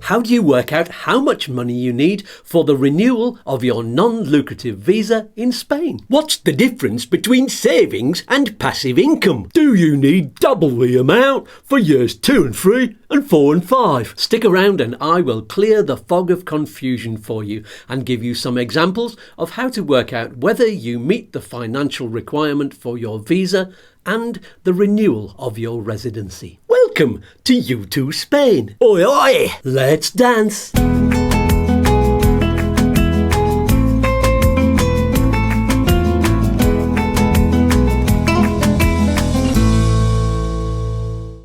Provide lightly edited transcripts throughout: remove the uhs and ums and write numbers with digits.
How do you work out how much money you need for the renewal of your non-lucrative visa in Spain? What's the difference between savings and passive income? Do you need double the amount for years 2 and 3 and 4 and 5? Stick around and I will clear the fog of confusion for you and give you some examples of how to work out whether you meet the financial requirement for your visa and the renewal of your residency. Welcome to YouTooSpain. Oi oi, let's dance.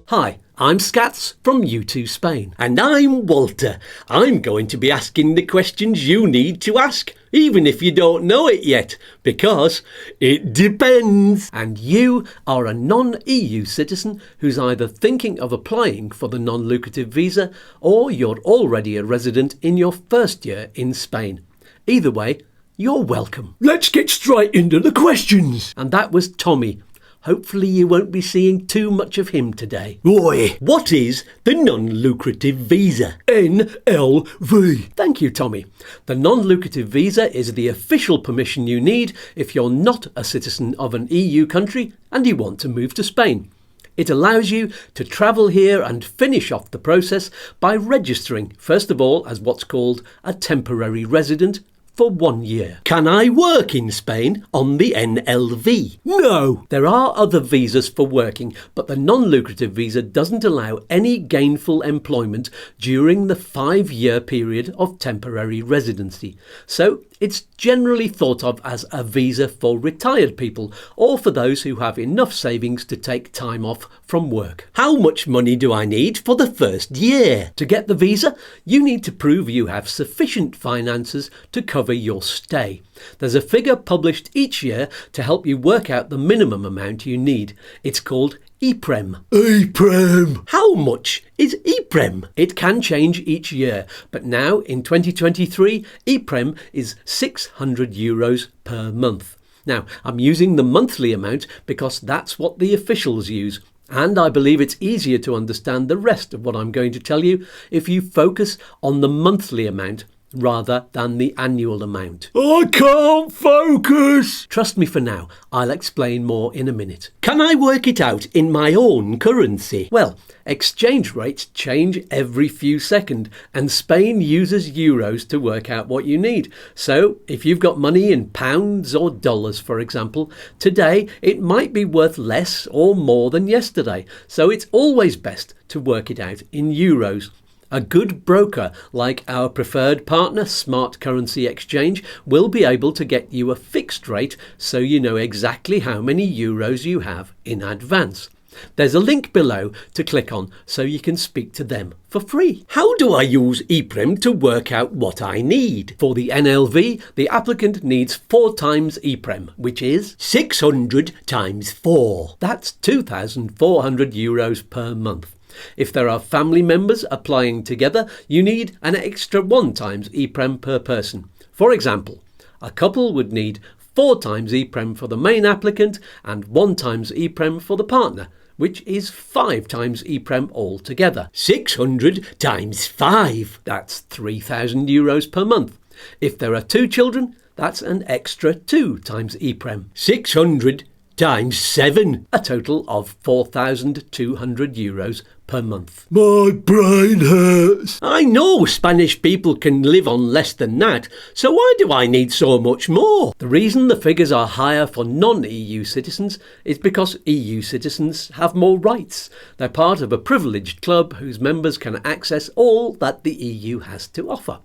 Hi, I'm Skatz from YouTooSpain. And I'm Walter. I'm going to be asking the questions you need to ask, even if you don't know it yet, because it depends. And you are a non-EU citizen who's either thinking of applying for the non-lucrative visa or you're already a resident in your first year in Spain. Either way, you're welcome. Let's get straight into the questions. And that was Tommy. Hopefully you won't be seeing too much of him today. Oi! What is the non-lucrative visa? NLV. Thank you, Tommy. The non-lucrative visa is the official permission you need if you're not a citizen of an EU country and you want to move to Spain. It allows you to travel here and finish off the process by registering, first of all, as what's called a temporary resident for 1 year. Can I work in Spain on the NLV? No! There are other visas for working, but the non-lucrative visa doesn't allow any gainful employment during the 5-year period of temporary residency. So it's generally thought of as a visa for retired people or for those who have enough savings to take time off from work. How much money do I need for the first year? To get the visa, you need to prove you have sufficient finances to cover your stay. There's a figure published each year to help you work out the minimum amount you need. It's called IPREM. IPREM! How much is IPREM? It can change each year, but now in 2023, IPREM is €600 per month. Now, I'm using the monthly amount because that's what the officials use. And I believe it's easier to understand the rest of what I'm going to tell you if you focus on the monthly amount rather than the annual amount. I can't focus! Trust me for now, I'll explain more in a minute. Can I work it out in my own currency? Well, exchange rates change every few seconds and Spain uses euros to work out what you need. So if you've got money in pounds or dollars, for example, today it might be worth less or more than yesterday. So it's always best to work it out in euros. A good broker like our preferred partner, Smart Currency Exchange, will be able to get you a fixed rate so you know exactly how many euros you have in advance. There's a link below to click on so you can speak to them for free. How do I use IPREM to work out what I need? For the NLV, the applicant needs 4 times IPREM, which is 600 times 4. That's €2,400 per month. If there are family members applying together, you need an extra 1 times IPREM per person. For example, a couple would need 4 times IPREM for the main applicant and 1 times IPREM for the partner, which is 5 times IPREM altogether. 600 times 5, that's €3,000 per month. If there are 2 children, that's an extra 2 times IPREM. 600 times 7, a total of €4,200 per month. My brain hurts. I know Spanish people can live on less than that, so why do I need so much more? The reason the figures are higher for non-EU citizens is because EU citizens have more rights. They're part of a privileged club whose members can access all that the EU has to offer.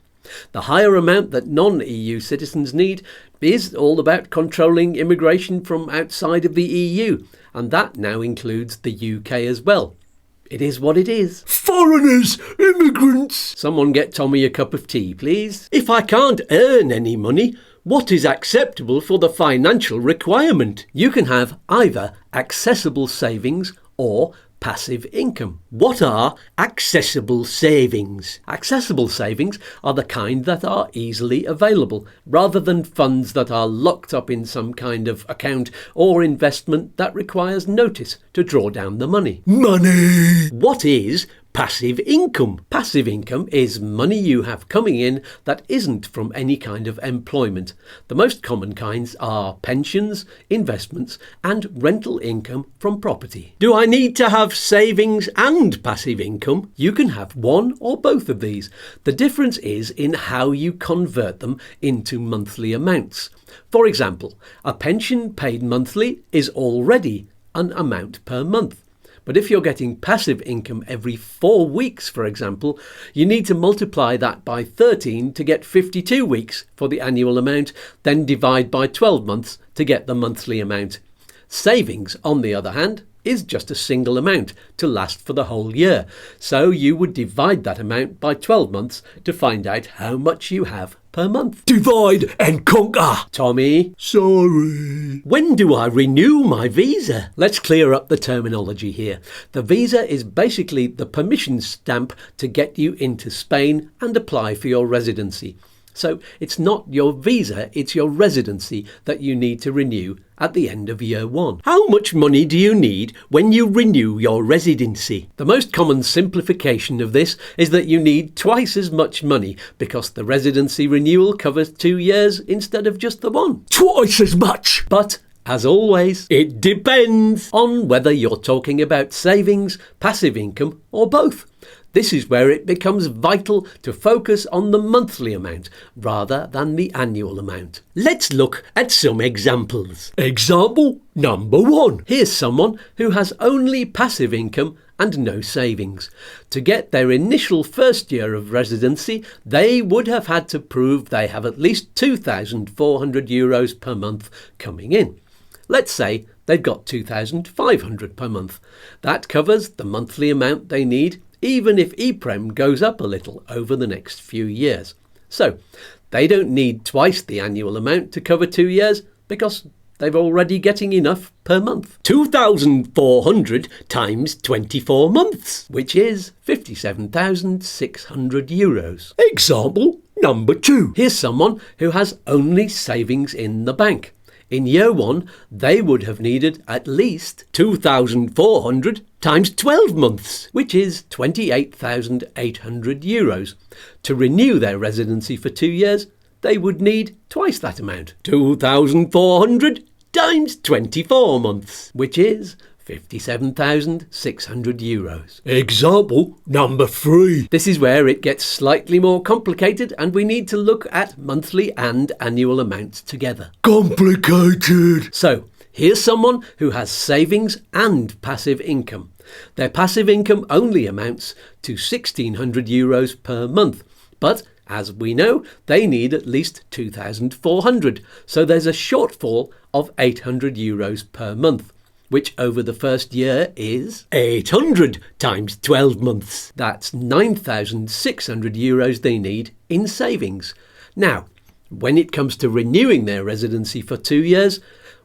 The higher amount that non-EU citizens need is all about controlling immigration from outside of the EU, and that now includes the UK as well. It is what it is. Foreigners! Immigrants! Someone get Tommy a cup of tea, please. If I can't earn any money, what is acceptable for the financial requirement? You can have either accessible savings or passive income. What are accessible savings? Accessible savings are the kind that are easily available, rather than funds that are locked up in some kind of account or investment that requires notice to draw down the money. Money! What is passive income. Passive income is money you have coming in that isn't from any kind of employment. The most common kinds are pensions, investments, and rental income from property. Do I need to have savings and passive income? You can have one or both of these. The difference is in how you convert them into monthly amounts. For example, a pension paid monthly is already an amount per month. But if you're getting passive income every 4 weeks, for example, you need to multiply that by 13 to get 52 weeks for the annual amount, then divide by 12 months to get the monthly amount. Savings, on the other hand, is just a single amount to last for the whole year. So you would divide that amount by 12 months to find out how much you have per month. Divide and conquer! Tommy? Sorry. When do I renew my visa? Let's clear up the terminology here. The visa is basically the permission stamp to get you into Spain and apply for your residency. So it's not your visa, it's your residency that you need to renew at the end of year 1. How much money do you need when you renew your residency? The most common simplification of this is that you need twice as much money because the residency renewal covers 2 years instead of just the one. Twice as much! But as always, it depends on whether you're talking about savings, passive income, or both. This is where it becomes vital to focus on the monthly amount rather than the annual amount. Let's look at some examples. Example number 1. Here's someone who has only passive income and no savings. To get their initial first year of residency, they would have had to prove they have at least €2,400 per month coming in. Let's say they've got €2,500 per month. That covers the monthly amount they need, even if IPREM goes up a little over the next few years. So they don't need twice the annual amount to cover 2 years because they're already getting enough per month. 2,400 times 24 months, which is €57,600. Example number 2. Here's someone who has only savings in the bank. In year 1, they would have needed at least 2,400 times 12 months, which is €28,800. To renew their residency for 2 years, they would need twice that amount. 2,400 times 24 months, which is €57,600. Example number 3. This is where it gets slightly more complicated and we need to look at monthly and annual amounts together. Complicated! So, here's someone who has savings and passive income. Their passive income only amounts to €1,600 per month, but as we know, they need at least 2,400, so there's a shortfall of €800 per month, which over the first year is 800 times 12 months. That's €9,600 they need in savings. Now, when it comes to renewing their residency for 2 years,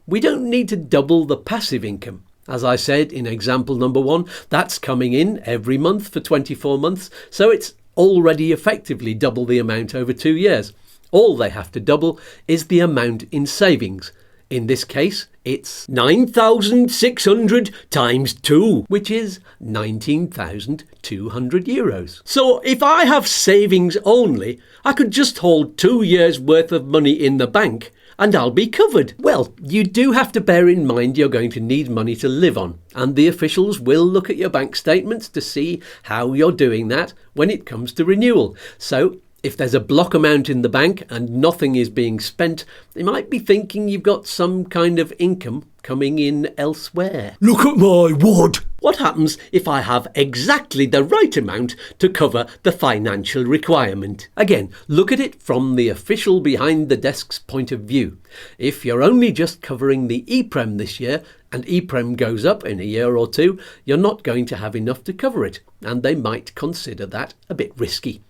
we don't need to double the passive income. As I said in example number 1, that's coming in every month for 24 months, so it's already effectively double the amount over 2 years. All they have to double is the amount in savings. In this case, it's 9,600 times 2, which is €19,200. So if I have savings only, I could just hold 2 years' worth of money in the bank and I'll be covered. Well, you do have to bear in mind you're going to need money to live on, and the officials will look at your bank statements to see how you're doing that when it comes to renewal. So if there's a block amount in the bank and nothing is being spent, they might be thinking you've got some kind of income coming in elsewhere. Look at my wad! What happens if I have exactly the right amount to cover the financial requirement? Again, look at it from the official behind the desk's point of view. If you're only just covering the IPREM this year, and IPREM goes up in a year or 2, you're not going to have enough to cover it, and they might consider that a bit risky.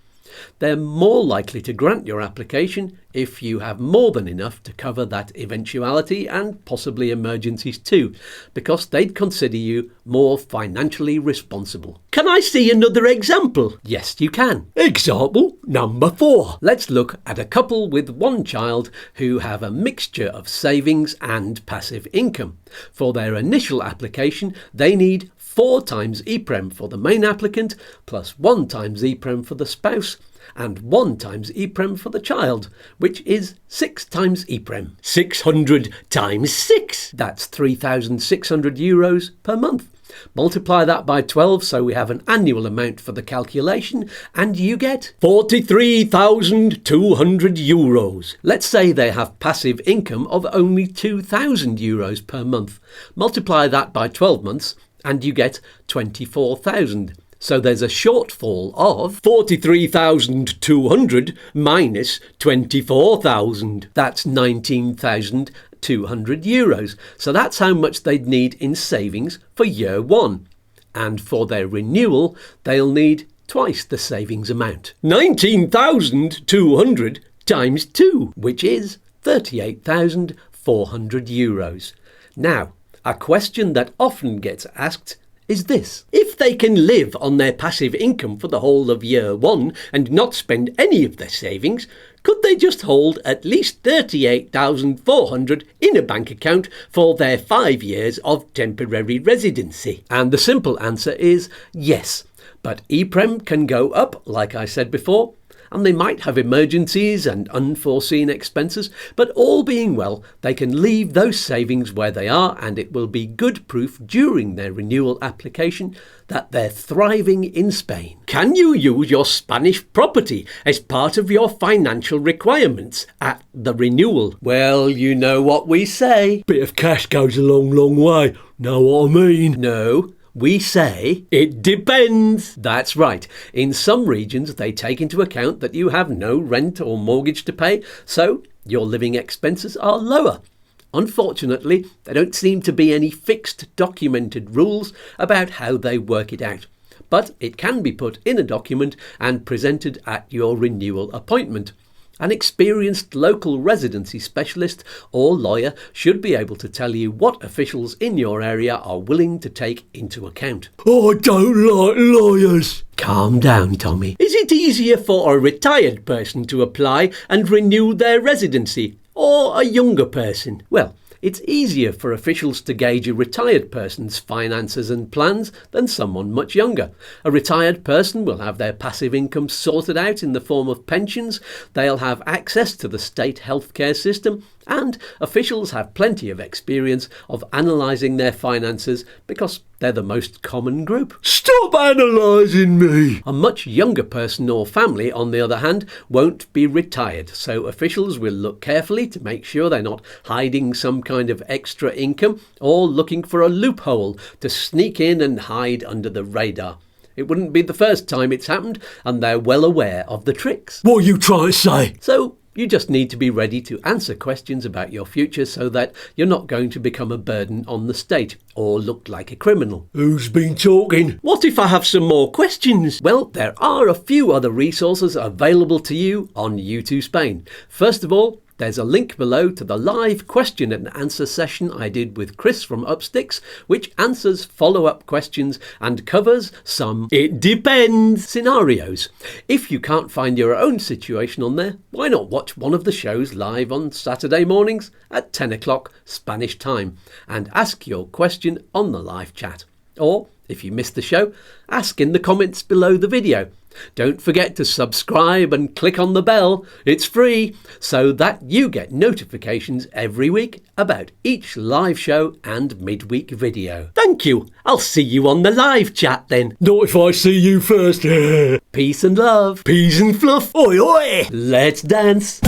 They're more likely to grant your application if you have more than enough to cover that eventuality and possibly emergencies too, because they'd consider you more financially responsible. Can I see another example? Yes, you can. Example number 4. Let's look at a couple with one child who have a mixture of savings and passive income. For their initial application, they need 4 times IPREM for the main applicant, plus 1 times IPREM for the spouse, and 1 times IPREM for the child, which is 6 times IPREM. 600 times 6! That's €3,600 per month. Multiply that by 12 so we have an annual amount for the calculation, and you get €43,200. Let's say they have passive income of only €2,000 per month. Multiply that by 12 months and you get 24,000. So there's a shortfall of 43,200 minus 24,000. That's €19,200. So that's how much they'd need in savings for year 1. And for their renewal, they'll need twice the savings amount. 19,200 times 2, which is €38,400. Now, a question that often gets asked is this: if they can live on their passive income for the whole of year 1 and not spend any of their savings, could they just hold at least $38,400 in a bank account for their 5 years of temporary residency? And the simple answer is yes. But IPREM can go up, like I said before, and they might have emergencies and unforeseen expenses, but all being well, they can leave those savings where they are, and it will be good proof during their renewal application that they're thriving in Spain. Can you use your Spanish property as part of your financial requirements at the renewal? Well, you know what we say. Bit of cash goes a long, long way. Know what I mean? No. We say, it depends. That's right. In some regions, they take into account that you have no rent or mortgage to pay, so your living expenses are lower. Unfortunately, there don't seem to be any fixed documented rules about how they work it out. But it can be put in a document and presented at your renewal appointment. An experienced local residency specialist or lawyer should be able to tell you what officials in your area are willing to take into account. I don't like lawyers. Calm down, Tommy. Is it easier for a retired person to apply and renew their residency, or a younger person? Well, it's easier for officials to gauge a retired person's finances and plans than someone much younger. A retired person will have their passive income sorted out in the form of pensions, they'll have access to the state healthcare system, and officials have plenty of experience of analysing their finances because they're the most common group. Stop analysing me! A much younger person or family, on the other hand, won't be retired, so officials will look carefully to make sure they're not hiding some kind of extra income or looking for a loophole to sneak in and hide under the radar. It wouldn't be the first time it's happened, and they're well aware of the tricks. What are you trying to say? So, you just need to be ready to answer questions about your future so that you're not going to become a burden on the state or look like a criminal. Who's been talking? What if I have some more questions? Well, there are a few other resources available to you on YouTooSpain. First of all, there's a link below to the live question and answer session I did with Chris from Upsticks, which answers follow-up questions and covers some "it depends" scenarios. If you can't find your own situation on there, why not watch one of the shows live on Saturday mornings at 10 o'clock Spanish time and ask your question on the live chat. Or, if you missed the show, ask in the comments below the video. Don't forget to subscribe and click on the bell. It's free, so that you get notifications every week about each live show and midweek video. Thank you. I'll see you on the live chat then. Not if I see you first. Peace and love. Peace and fluff. Oi, oi. Let's dance.